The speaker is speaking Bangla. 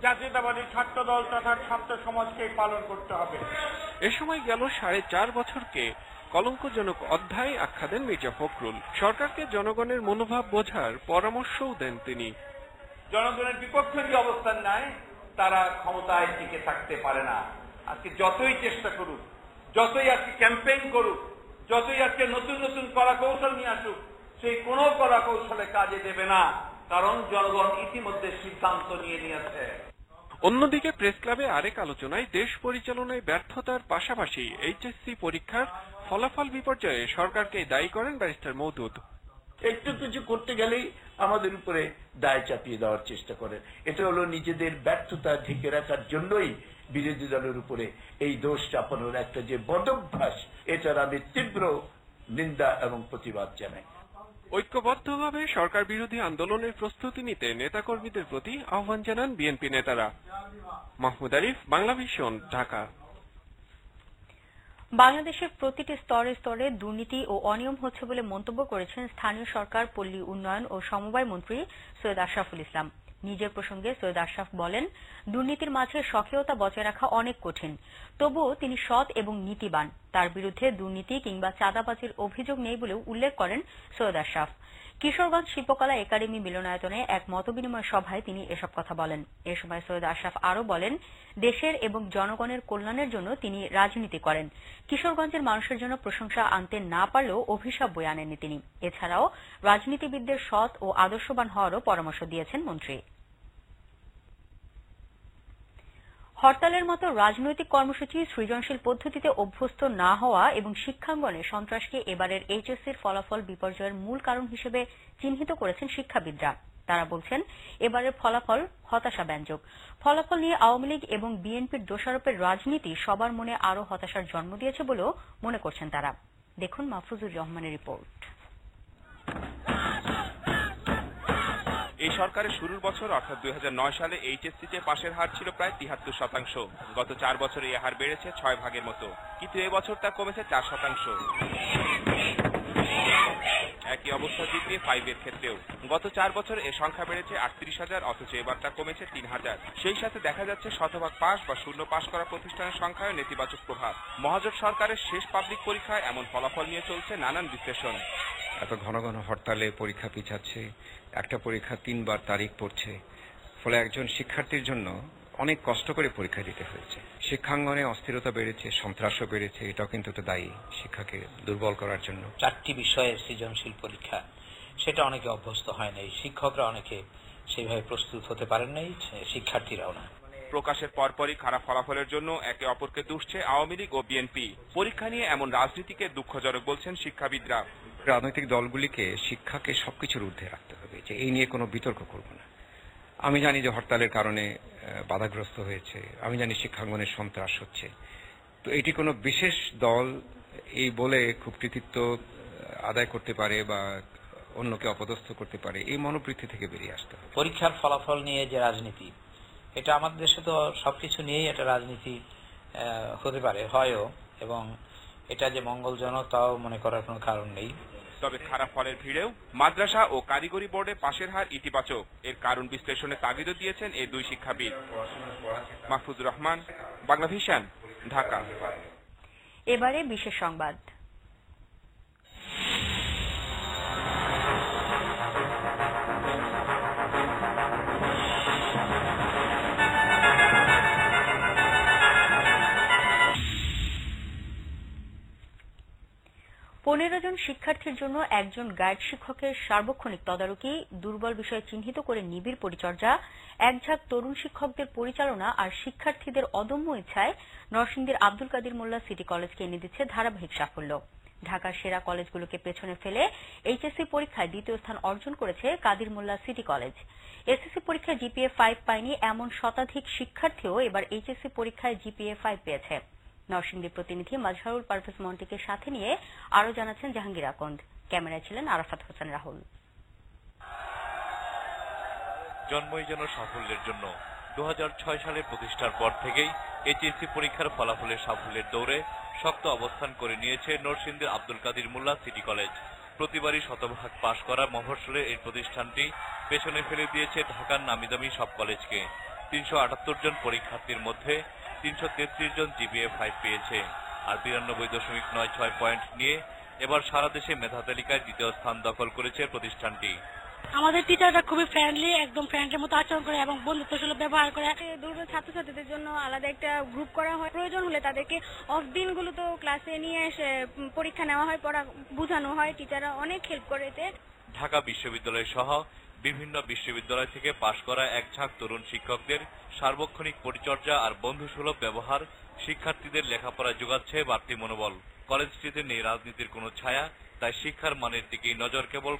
জাতীয়তাবাদী ছাত্র দল তথা ছাত্র সমাজকে পালন করতে হবে। এ সময় গেল 4.5 বছরকে কলঙ্কজনক অধ্যায় আখ্যা দেন মির্জা ফখরুল। সরকারকে জনগণের মনোভাব বোঝার পরামর্শও দেন তিনি। জনগণের বিপক্ষে যে অবস্থান নেয় তারা ক্ষমতায় টিকে থাকতে পারে না। আজকে যতই চেষ্টা করুক, যতই আজকে ক্যাম্পেইন করুক, যতই আজকে নতুন নতুন কলাকৌশল নিয়ে আসুক, সেই কোনো কলাকৌশলে কাজে দেবে না, কারণ জনগণ ইতিমধ্যে সিদ্ধান্ত নিয়ে নিয়েছে। অন্যদিকে প্রেস ক্লাবে আরেক আলোচনায় দেশ পরিচালনায় ব্যর্থতার পাশাপাশি এইচএসসি পরীক্ষার ফলাফল বিপর্যয়ে সরকারকে দায়ী করেন ব্যারিস্টার মওদুদ। একটু কিছু করতে গেলেই আমাদের উপরে দায় চাপিয়ে দেওয়ার চেষ্টা করেন। এটা হলো নিজেদের ব্যর্থতা ঢেকে রাখার জন্যই বিরোধী দলের উপরে এই দোষ চাপানোর একটা যে বদভ্যাস, এটার আমি তীব্র নিন্দা এবং প্রতিবাদ জানাই। ঐক্যবদ্ধভাবে সরকার বিরোধী আন্দোলনের প্রস্তুতি নিতে নেতাকর্মীদের প্রতি আহ্বান জানান বিএনপি নেতারা। মাহমুদ আরিফ, বাংলাভিশন, ঢাকা। বাংলাদেশের প্রতিটি স্তরে স্তরে দুর্নীতি ও অনিয়ম হচ্ছে বলে মন্তব্য করেছেন স্থানীয় সরকার, পল্লী উন্নয়ন ও সমবায় মন্ত্রী সৈয়দ আশরাফুল ইসলাম। নিজের প্রসঙ্গে সৈয়দ আশরাফ বলেন, দুর্নীতির মাঝে স্বকীয়তা বজায় রাখা অনেক কঠিন, তবুও তিনি সৎ এবং নীতিবান। তার বিরুদ্ধে দুর্নীতি কিংবা চাঁদাবাজির অভিযোগ নেই বলেও উল্লেখ করেন সৈয়দ আশরাফ। কিশোরগঞ্জ শিল্পকলা একাডেমি মিলনায়তনে এক মতবিনিময় সভায় তিনি এসব কথা বলেন। এ সময় সৈয়দ আশরাফ আরও বলেন, দেশের এবং জনগণের কল্যাণের জন্য তিনি রাজনীতি করেন। কিশোরগঞ্জের মানুষের জন্য প্রশংসা আনতে না পারলেও অভিশাপ বয়ে আনেননি তিনি। এছাড়াও রাজনীতিবিদদের সৎ ও আদর্শবান হওয়ারও পরামর্শ দিয়েছেন মন্ত্রী। হরতালের মতো রাজনৈতিক কর্মসূচি সৃজনশীল পদ্ধতিতে অভ্যস্ত না হওয়া এবং শিক্ষাঙ্গনে সন্ত্রাসকে এবারের এইচএসসির ফলাফল বিপর্যয়ের মূল কারণ হিসেবে চিহ্নিত করেছেন শিক্ষাবিদরা। তারা বলছেন, এবারের ফলাফল হতাশাব্যঞ্জক। ফলাফল নিয়ে আওয়ামী লীগ এবং বিএনপির দোষারোপের রাজনীতি সবার মনে আরও হতাশার জন্ম দিয়েছে বলেও মনে করছেন তারা। দেখুন মাহফুজুর রহমানের রিপোর্ট। এই সরকারের শুরুর বছর অর্থাৎ 2009 সালে এইচএসসিতে পাশের হার ছিল প্রায় 73%। গত 4 বছরে এই হার বেড়েছে 6 ভাগের মতো, কিন্তু এবছর তা কমেছে 4%। একই অবস্থা দ্বিতীয় 5 এর ক্ষেত্রেও গত 4 বছর এ সংখ্যা বেড়েছে 38,000, অথচ এবার তা কমেছে 3,000। সেই সাথে দেখা যাচ্ছে শতভাগ পাস বা শূন্য পাস করা প্রতিষ্ঠানের সংখ্যায় নেতিবাচক প্রভাব। মহাজোট সরকারের শেষ পাবলিক পরীক্ষায় এমন ফলাফল নিয়ে চলছে নানান বিশ্লেষণ। এত ঘন ঘন হরতালে পরীক্ষা পিছাচ্ছে, একটা পরীক্ষা 3 বার তারিখ পড়ছে, ফলে একজন শিক্ষার্থীর জন্য অনেক কষ্ট করে পরীক্ষা দিতে হয়েছে। শিক্ষাঙ্গনে অস্থিরতা বেড়েছে, সন্ত্রাসও বেড়েছে, এটাও কিন্তু তো দায়ী শিক্ষাকে দুর্বল করার জন্য। 4টি বিষয়ের সৃজনশীল পরীক্ষা, সেটা অনেকে অভ্যস্ত হয় নাই, শিক্ষকরা অনেকে সেইভাবে প্রস্তুত হতে পারেন নাই, শিক্ষার্থীরাও না। প্রকাশের পরপরই খারাপ ফলাফলের জন্য একে অপরকে দুষছে আওয়ামী লীগ ও বিএনপি। পরীক্ষা নিয়ে এমন রাজনীতিকে দুঃখজনক বলছেন শিক্ষাবিদরা। রাজনৈতিক দলগুলিকে শিক্ষাকে সবকিছুর ঊর্ধ্বে রাখতে হবে, যে এই নিয়ে কোনো বিতর্ক করব না। আমি জানি যে হরতালের কারণে বাধাগ্রস্ত হয়েছে, আমি জানি শিক্ষাঙ্গনে সন্ত্রাস হচ্ছে, তো এটি কোনো বিশেষ দল এই বলে খুব কৃতিত্ব আদায় করতে পারে বা অন্যকে অপদস্থ করতে পারে, এই মনোবৃত্তি থেকে বেরিয়ে আসতে হবে। পরীক্ষার ফলাফল নিয়ে যে রাজনীতি, এটা আমাদের দেশে তো সবকিছু নিয়েই একটা রাজনীতি হতে পারে, হয়ও, এবং এটা যে মঙ্গলজনক তাও মনে করার কোনো কারণ নেই। তবে খারাপ ফলের ভিড়েও মাদ্রাসা ও কারিগরি বোর্ডে পাশের হার ইতিবাচক। এর কারণ বিশ্লেষণে তাগিদও দিয়েছেন এই দুই শিক্ষাবিদ। মাহফুজুর রহমান, বাংলাভিশন, ঢাকা। এবারে বিশেষ সংবাদ। পনেরো জন শিক্ষার্থীর জন্য একজন গাইড শিক্ষকের সার্বক্ষণিক তদারকি, দুর্বল বিষয় চিহ্নিত করে নিবিড় পরিচর্যা, একঝাঁক তরুণ শিক্ষকদের পরিচালনা আর শিক্ষার্থীদের অদম্য ইচ্ছায় নরসিংদীর আব্দুল কাদির মোল্লা সিটি কলেজকে এনে দিচ্ছে ধারাবাহিক সাফল্য। ঢাকার সেরা কলেজগুলোকে পেছনে ফেলে এইচএসসি পরীক্ষায় দ্বিতীয় স্থান অর্জন করেছে কাদির মোল্লা সিটি কলেজ। এসএসসি পরীক্ষায় জিপিএ 5 পায়নি এমন শতাধিক শিক্ষার্থীও এবার এইচএসসি পরীক্ষায় জিপিএ 5 পেয়েছে। নরসিংদীর প্রতিনিধি মাজহারুল পারভেজ মন্টিকে সাথে নিয়ে আরও জানাচ্ছেন জাহাঙ্গীর আকন্দ। ক্যামেরায় ছিলেন আরাফাত হোসেন রাহুল। জন্মই যেন সাফল্যের জন্য। 2006 সালে প্রতিষ্ঠার পর থেকেই এইচএসসি পরীক্ষার ফলাফলের সাফল্যের দৌড়ে শক্ত অবস্থান করে নিয়েছে নরসিংদীর আব্দুল কাদির মোল্লা সিটি কলেজ। প্রতিবারই শতভাগ পাশ করা মফস্বলের এই প্রতিষ্ঠানটি পেছনে ফেলে দিয়েছে ঢাকার নামিদামি সব কলেজকে। 378 জন পরীক্ষার্থীর মধ্যে 333 জন জিপিএ 5 পেয়েছে। আর 92.96 পয়েন্ট নিয়ে এবার সারা দেশে মেধা তালিকায় দ্বিতীয় স্থান দখল করেছে প্রতিষ্ঠানটি। আমাদের টিচাররা খুবই ফ্রেন্ডলি, একদম ফ্রেন্ডের মতো আচরণ করে এবং বন্ধুত্বসুলভ ব্যবহার করে। দুর্বল ছাত্রছাত্রীদের জন্য আলাদা একটা গ্রুপ করা হয়, প্রয়োজন হলে তাদেরকে অফ দিনগুলোতেও ক্লাসে নিয়ে এসে পরীক্ষা নেওয়া হয়, পড়া বোঝানো হয়, টিচাররা অনেক হেল্প করে এতে। ঢাকা বিশ্ববিদ্যালয় সহ বিভিন্ন বিশ্ববিদ্যালয় থেকে পাশ করা এক ঝাঁক তরুণ শিক্ষকদের সার্বক্ষণিক পরিচর্যা আর বন্ধুসুলভ ব্যবহার শিক্ষার্থীদের লেখাপড়ায় যোগাচ্ছে বাড়তি মনোবল। কলেজটিতে নেই রাজনীতির কোনো ছায়া, তাই শিক্ষার মানের দিকেই নজর কেবল